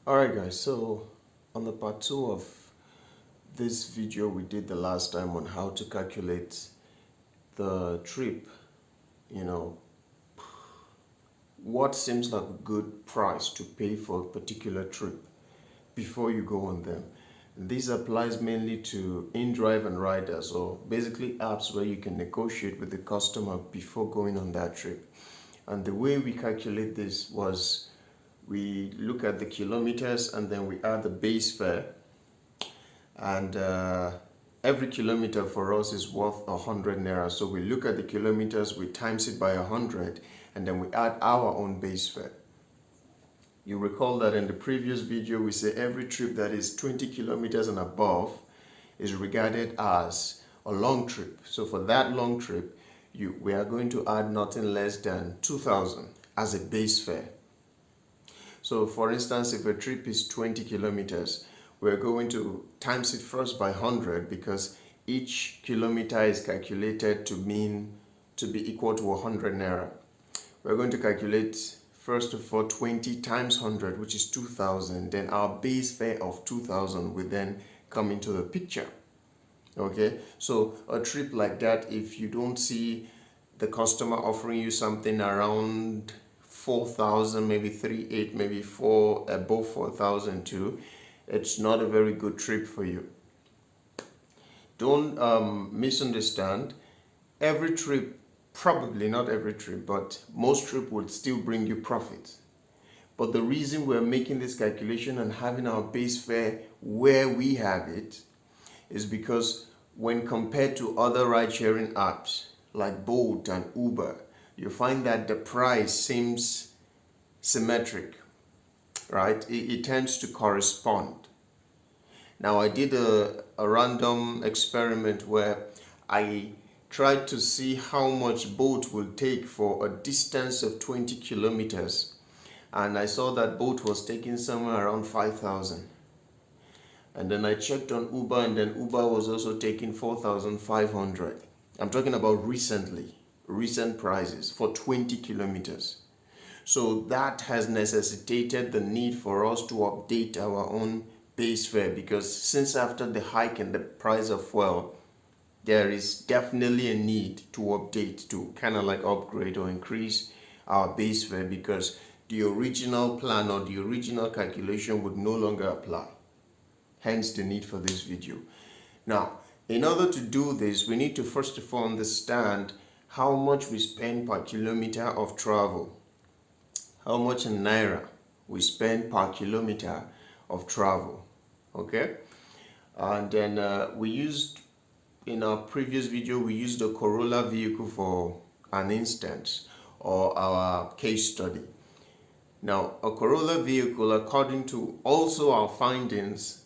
Alright guys, so on the part 2 of this video we did the last time on how to calculate the trip, you know, what seems like a good price to pay for a particular trip before you go on them. This applies mainly to in-drive and riders, or basically apps where you can negotiate with the customer before going on that trip. And the way we calculate this was we look at the kilometers and then we add the base fare, and every kilometer for us is worth 100 naira. So we look at the kilometers, we times it by 100, and then we add our own base fare. You recall that in the previous video we say every trip that is 20 kilometers and above is regarded as a long trip. So for that long trip, we are going to add nothing less than 2,000 as a base fare. So for instance, if a trip is 20 kilometers, we're going to times it first by 100 because each kilometer is calculated to be equal to 100 naira. We're going to calculate first of all 20 times 100, which is 2,000. Then our base fare of 2,000 will then come into the picture. Okay, so a trip like that, if you don't see the customer offering you something around 4,000, maybe 3,800, maybe above 4,000 too, it's not a very good trip for you. Don't misunderstand. Every trip, probably not every trip, but most trip would still bring you profit. But the reason we're making this calculation and having our base fare where we have it is because when compared to other ride-sharing apps like Bolt and Uber, you find that the price seems symmetric, right? It tends to correspond. Now, I did a random experiment where I tried to see how much Bolt will take for a distance of 20 kilometers, and I saw that Bolt was taking somewhere around 5,000. And then I checked on Uber, and then Uber was also taking 4,500. I'm talking about recent prices for 20 kilometers. So that has necessitated the need for us to update our own base fare, because since after the hike in the price of fuel, there is definitely a need to update, to kind of like upgrade or increase our base fare, because the original plan or the original calculation would no longer apply. Hence the need for this video. Now, in order to do this, we need to first of all understand how much we spend per kilometer of travel. How much in naira we spend per kilometer of travel. Okay? And then in our previous video, we used a Corolla vehicle for an instance, or our case study. Now, a Corolla vehicle, according to also our findings,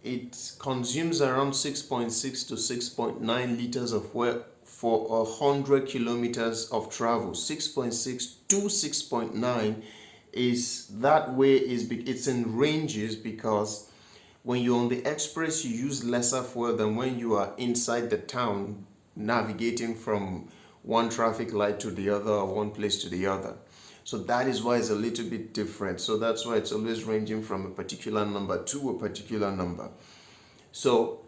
it consumes around 6.6 to 6.9 liters of fuel for 100 kilometers of travel. 6.6 to 6.9 is that way, it's in ranges, because when you're on the express you use lesser fuel than when you are inside the town navigating from one traffic light to the other or one place to the other. So that is why it's a little bit different. So that's why it's always ranging from a particular number to a particular number. So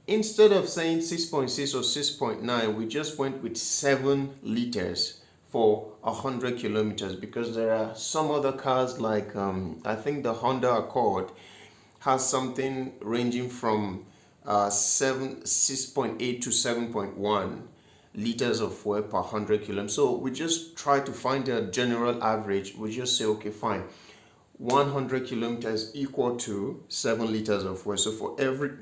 instead of saying 6.6 or 6.9, we just went with 7 liters for 100 kilometers, because there are some other cars like I think the Honda Accord has something ranging from 6.8 to 7.1 liters of fuel per 100 kilometers. So we just try to find a general average. We just say, okay, fine, 100 kilometers equal to 7 liters of fuel. So for every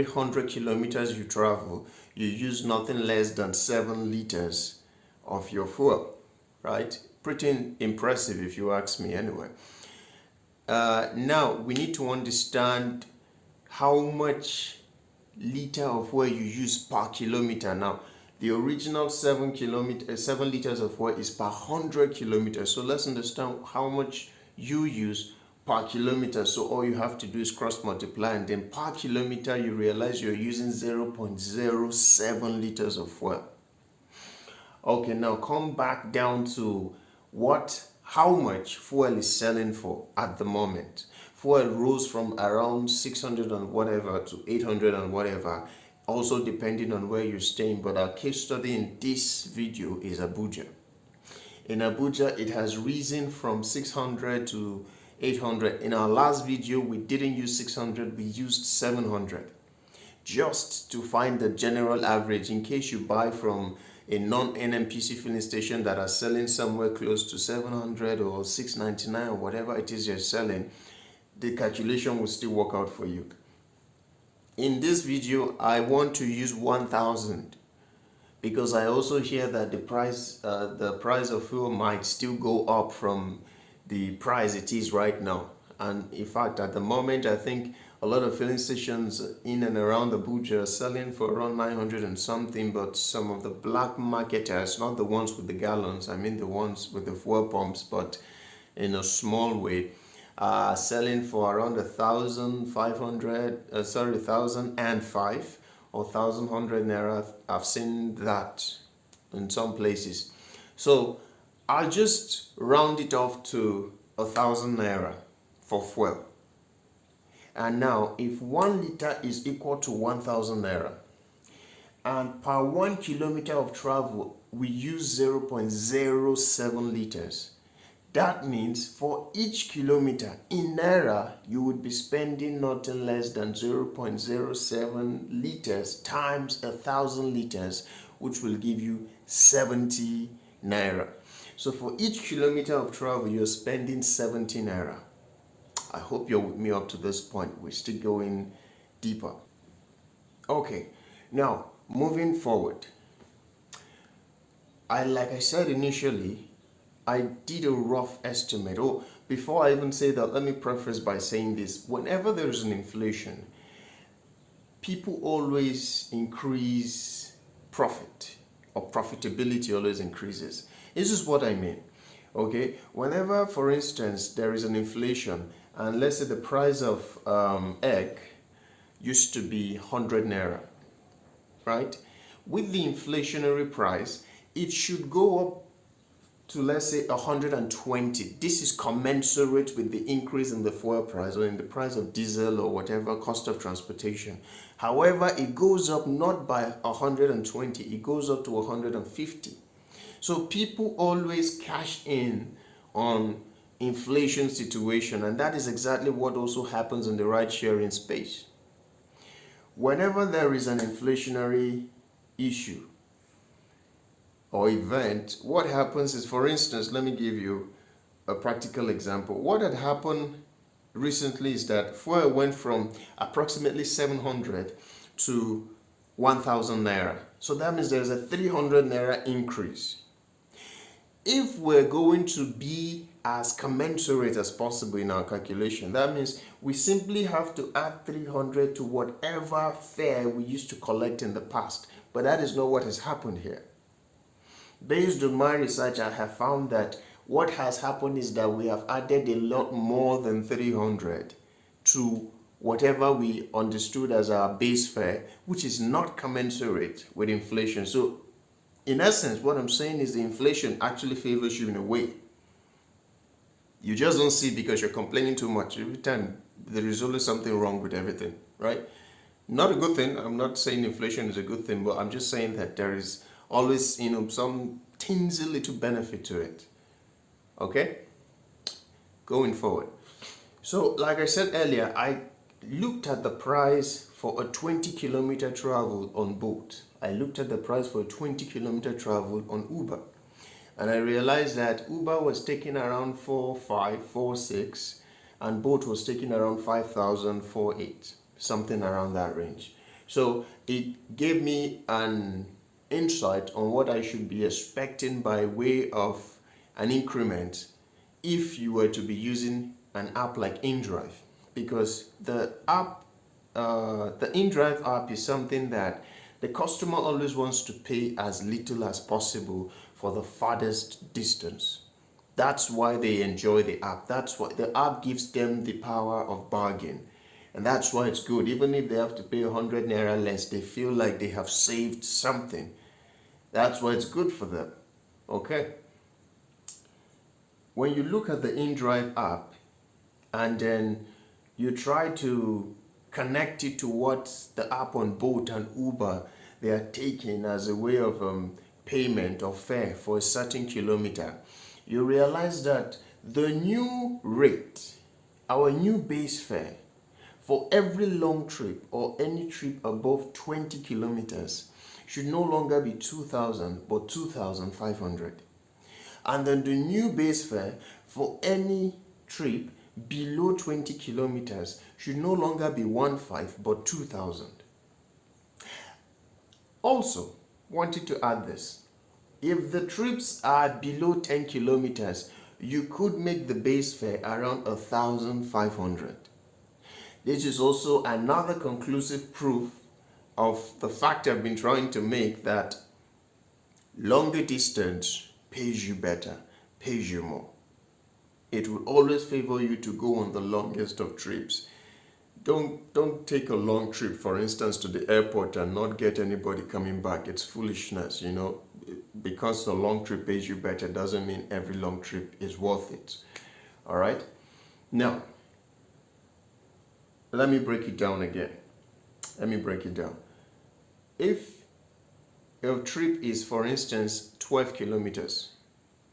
100 kilometers you travel, you use nothing less than 7 liters of your fuel, right? Pretty impressive if you ask me anyway. Now we need to understand how much liter of fuel you use per kilometer. Now the original 7 liters of fuel is per 100 kilometers. So let's understand how much you use per kilometer. So all you have to do is cross multiply, and then per kilometer you realize you're using 0.07 liters of fuel. Okay, now come back down to what how much fuel is selling for at the moment. Fuel rose from around 600 and whatever to 800 and whatever, also depending on where you're staying. But our case study in this video is Abuja. In Abuja, it has risen from 600 to 800. In our last video, we didn't use 600, we used 700. Just to find the general average in case you buy from a non-NNPC filling station that are selling somewhere close to 700 or 699 or whatever it is you're selling, the calculation will still work out for you. In this video, I want to use 1000 because I also hear that the price of fuel might still go up from the price it is right now. And in fact, at the moment, I think a lot of filling stations in and around Abuja are selling for around 900 and something, but some of the black marketers, not the ones with the gallons, I mean the ones with the fuel pumps, but in a small way, are selling for around 1,005 or 1,100 naira. I've seen that in some places. So I'll just round it off to 1,000 naira for fuel. And now, if 1 liter is equal to 1,000 naira, and per 1 kilometer of travel, we use 0.07 liters. That means for each kilometer in naira, you would be spending nothing less than 0.07 liters times 1,000 liters, which will give you 70 naira. So for each kilometer of travel, you're spending 70 naira. I hope you're with me up to this point. We're still going deeper. Okay, now moving forward. Like I said initially, I did a rough estimate. Oh, before I even say that, let me preface by saying this. Whenever there is an inflation, people always increase profit, or profitability always increases. This is what I mean. Okay, whenever, for instance, there is an inflation, and let's say the price of egg used to be 100 naira, right? With the inflationary price, it should go up to, let's say, 120. This is commensurate with the increase in the fuel price or in the price of diesel or whatever cost of transportation. However, it goes up not by 120, it goes up to 150. So people always cash in on inflation situation, and that is exactly what also happens in the ride sharing space. Whenever there is an inflationary issue or event, what happens is, for instance, let me give you a practical example. What had happened recently is that fuel went from approximately 700 to 1,000 naira. So that means there's a 300 naira increase. If we're going to be as commensurate as possible in our calculation, that means we simply have to add 300 to whatever fare we used to collect in the past. But that is not what has happened here. Based on my research, I have found that what has happened is that we have added a lot more than 300 to whatever we understood as our base fare, which is not commensurate with inflation. So in essence, what I'm saying is the inflation actually favors you in a way. You just don't see it because you're complaining too much. Every time there is always something wrong with everything, right? Not a good thing. I'm not saying inflation is a good thing, but I'm just saying that there is always, some teensy little benefit to it. Okay? Going forward. So, like I said earlier, I looked at the price for a 20-kilometer travel on boat. I looked at the price for a 20-kilometer travel on Uber. And I realized that Uber was taking around 4,500, 4,600, and boat was taking around 5,000, 4,800, something around that range. So it gave me an insight on what I should be expecting by way of an increment if you were to be using an app like InDrive, because the InDrive app is something that the customer always wants to pay as little as possible for the farthest distance. That's why they enjoy the app. That's why the app gives them the power of bargain. And that's why it's good. Even if they have to pay 100 naira less, they feel like they have saved something. That's why it's good for them. Okay. when you look at the InDrive app and then you try to connect it to what the app on Bolt and Uber they are taking as a way of payment or fare for a certain kilometer, you realize that the new rate, our new base fare for every long trip or any trip above 20 kilometers should no longer be 2,000 but 2,500. And then the new base fare for any trip below 20 kilometers should no longer be 1,500 but 2,000. Also, wanted to add this. If the trips are below 10 kilometers, you could make the base fare around 1,500. This is also another conclusive proof of the fact I've been trying to make, that longer distance pays you better, pays you more. It will always favor you to go on the longest of trips. Don't take a long trip, for instance, to the airport and not get anybody coming back. It's foolishness, you know. Because a long trip pays you better doesn't mean every long trip is worth it. All right? Now, let me break it down again. Let me break it down. If your trip is, for instance, 12 kilometers,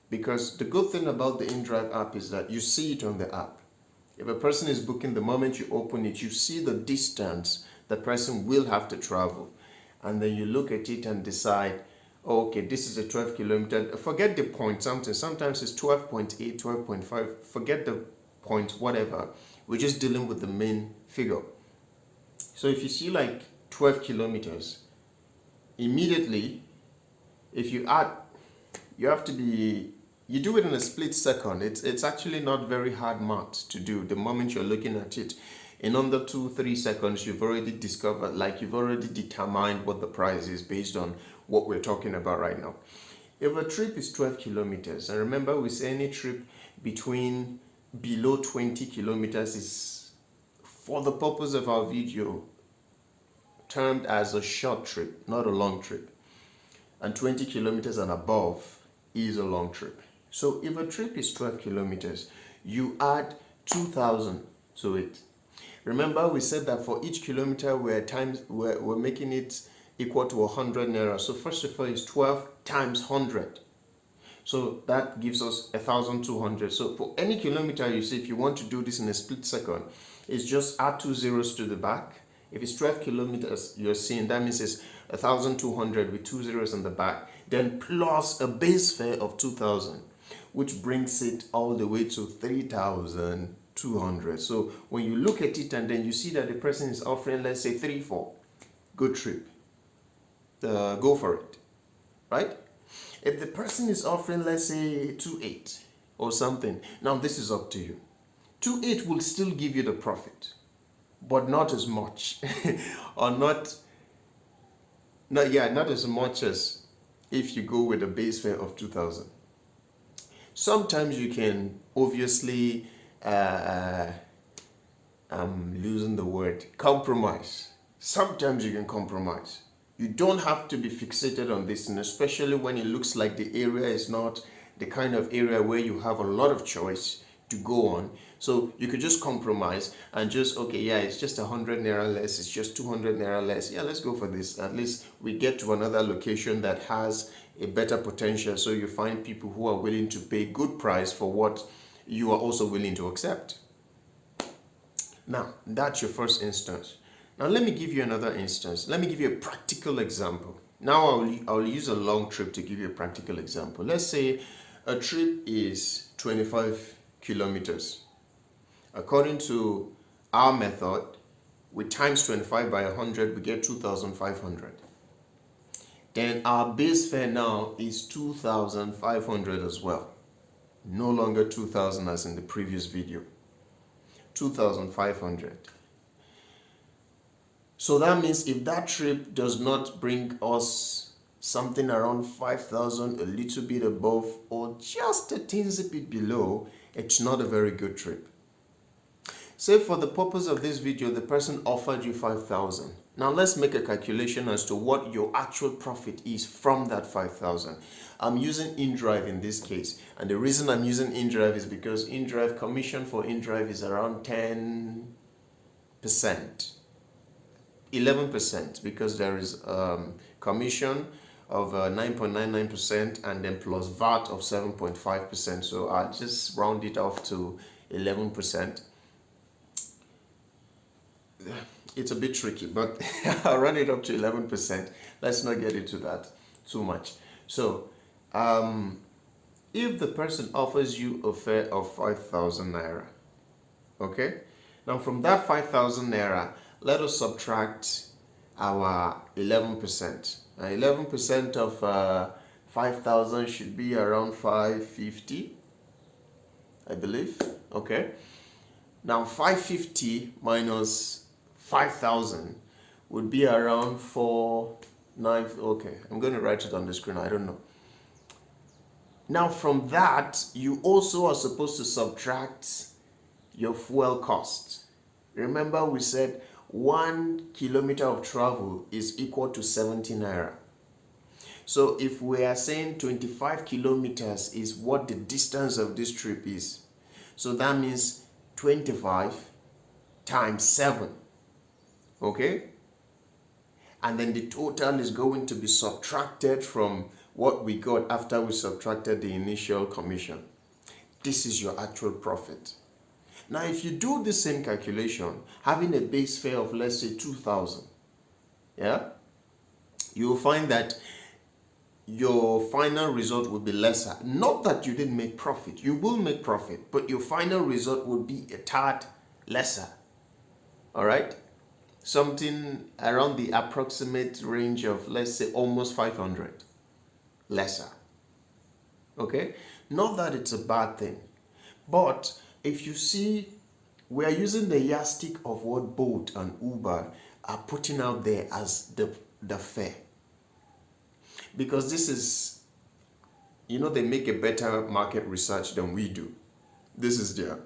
because the good thing about the InDrive app is that you see it on the app. If a person is booking, the moment you open it, you see the distance the person will have to travel. And then you look at it and decide, oh, okay, this is a 12 kilometer. Forget the point, sometimes it's 12.8, 12.5. Forget the point, whatever. We're just dealing with the main figure. So if you see like 12 kilometers, immediately, if you add, you have to be, you do it in a split second. It's actually not very hard math to do. The moment you're looking at it, in under 2-3 seconds, you've already discovered, like you've already determined what the price is based on what we're talking about right now. If a trip is 12 kilometers, and remember we say any trip between below 20 kilometers is, for the purpose of our video, termed as a short trip, not a long trip. And 20 kilometers and above is a long trip. So if a trip is 12 kilometers, you add 2,000 to it. Remember we said that for each kilometer we're making it equal to 100 naira. So first of all, it's 12 times 100. So that gives us 1,200. So for any kilometer you see, if you want to do this in a split second, it's just add 2 zeros to the back. If it's 12 kilometers you're seeing, that means it's 1,200 with 2 zeros in the back, then plus a base fare of 2,000, which brings it all the way to 3,200. So when you look at it and then you see that the person is offering, let's say 3-4, good trip. Go for it, right? If the person is offering, let's say 2.8 or something, now this is up to you. 2.8 will still give you the profit, but not as much, or not as much as if you go with a base fare of 2,000. Sometimes you can obviously, I'm losing the word, compromise. Sometimes you can compromise. You don't have to be fixated on this, and especially when it looks like the area is not the kind of area where you have a lot of choice to go on. So you could just compromise and just, okay, yeah, it's just 100 naira less, it's just 200 naira less. Yeah, let's go for this. At least we get to another location that has a better potential. So you find people who are willing to pay good price for what you are also willing to accept. Now, that's your first instance. Now, let me give you another instance. Let me give you a practical example. Now, I'll use a long trip to give you a practical example. Let's say a trip is 25 kilometers. According to our method, we times 25 by 100, we get 2,500. Then our base fare now is 2,500 as well. No longer 2,000 as in the previous video. 2,500. So that means if that trip does not bring us something around 5,000, a little bit above, or just a teensy bit below, it's not a very good trip. Say for the purpose of this video, the person offered you 5,000. Now let's make a calculation as to what your actual profit is from that 5,000. I'm using InDrive in this case, and the reason I'm using InDrive is because InDrive commission for InDrive is around 10%, 11%, because there is commission of 9.99% and then plus VAT of 7.5%. So I'll just round it off to 11%. It's a bit tricky, but I'll run it up to 11%. Let's not get into that too much. So if the person offers you a fare of 5,000 naira, okay, now from that 5,000 naira, let us subtract our 11%. 11% of 5,000 should be around 550, I believe. Okay, now 550 minus 5,000 would be around 4,9. Okay, I'm going to write it on the screen. I don't know. Now from that, you also are supposed to subtract your fuel cost. Remember we said 1 kilometer of travel is equal to 70 naira. So if we are saying 25 kilometers is what the distance of this trip is, so that means 25 times 7, okay? And then the total is going to be subtracted from what we got after we subtracted the initial commission. This is your actual profit. Now, if you do the same calculation, having a base fare of, let's say, 2,000, yeah, you'll find that your final result will be lesser. Not that you didn't make profit. You will make profit, but your final result will be a tad lesser. All right? Something around the approximate range of, let's say, almost 500 lesser. Okay? Not that it's a bad thing, but if you see, we are using the yardstick of what Bolt and Uber are putting out there as the fare. Because this is, you know, they make a better market research than we do. This is their,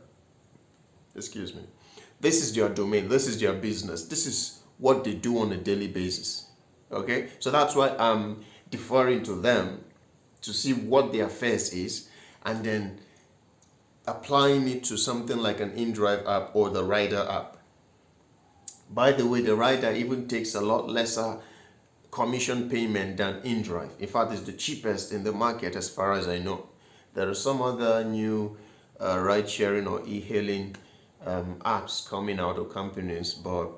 excuse me, this is their domain, this is their business, this is what they do on a daily basis. Okay, so that's why I'm deferring to them to see what their fares is, and then applying it to something like an InDrive app or the Rider app. By the way, the Rider even takes a lot lesser commission payment than InDrive. In fact, it's the cheapest in the market as far as I know. There are some other new ride sharing or e-hailing apps coming out of companies, but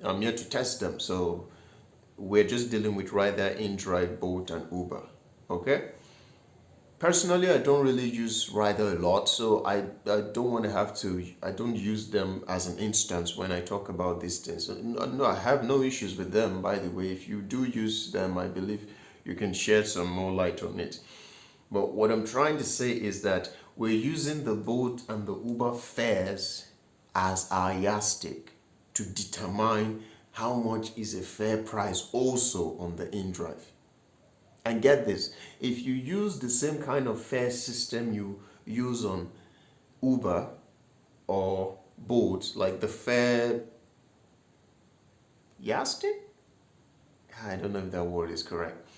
I'm yet to test them. So we're just dealing with Rider, InDrive, Bolt, and Uber. Okay. Personally, I don't really use Rider a lot, so I don't want to have to, I don't use them as an instance when I talk about these things. No, I have no issues with them, by the way. If you do use them, I believe you can shed some more light on it. But what I'm trying to say is that we're using the Bolt and the Uber fares as our yardstick to determine how much is a fair price also on the InDrive. And get this, if you use the same kind of fare system you use on Uber or Bolt, like the fare yardstick? I don't know if that word is correct.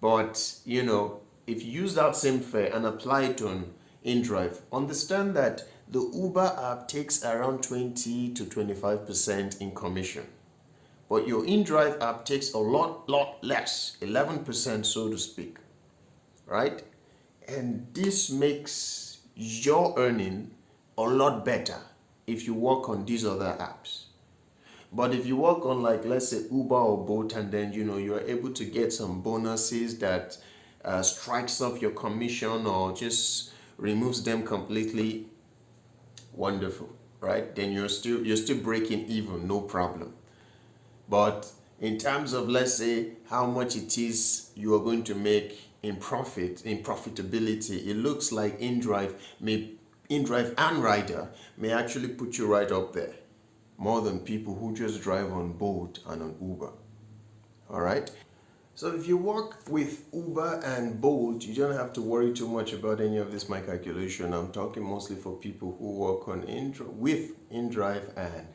But, you know, if you use that same fare and apply it on InDrive, understand that the Uber app takes around 20 to 25% in commission. But your InDrive app takes a lot less, 11% so to speak, right? And this makes your earning a lot better if you work on these other apps. But if you work on, like, let's say Uber or Bolt, and then, you know, you're able to get some bonuses that strikes off your commission or just removes them completely, wonderful, right? Then you're still breaking even, no problem. But in terms of, let's say, how much it is you are going to make in profit, in profitability, it looks like InDrive and Rider may actually put you right up there, more than people who just drive on Bolt and on Uber. All right. So if you work with Uber and Bolt, you don't have to worry too much about any of this, my calculation. I'm talking mostly for people who work on with InDrive and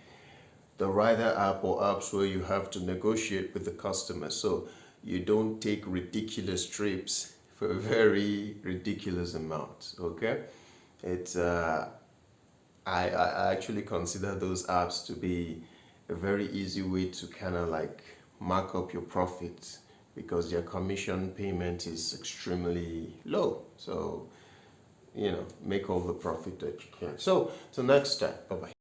the rider app or apps where you have to negotiate with the customer, so you don't take ridiculous trips for a very ridiculous amount. Okay, it's I actually consider those apps to be a very easy way to kind of like mark up your profits, because their commission payment is extremely low. So, make all the profit that you can. So next step. Bye bye.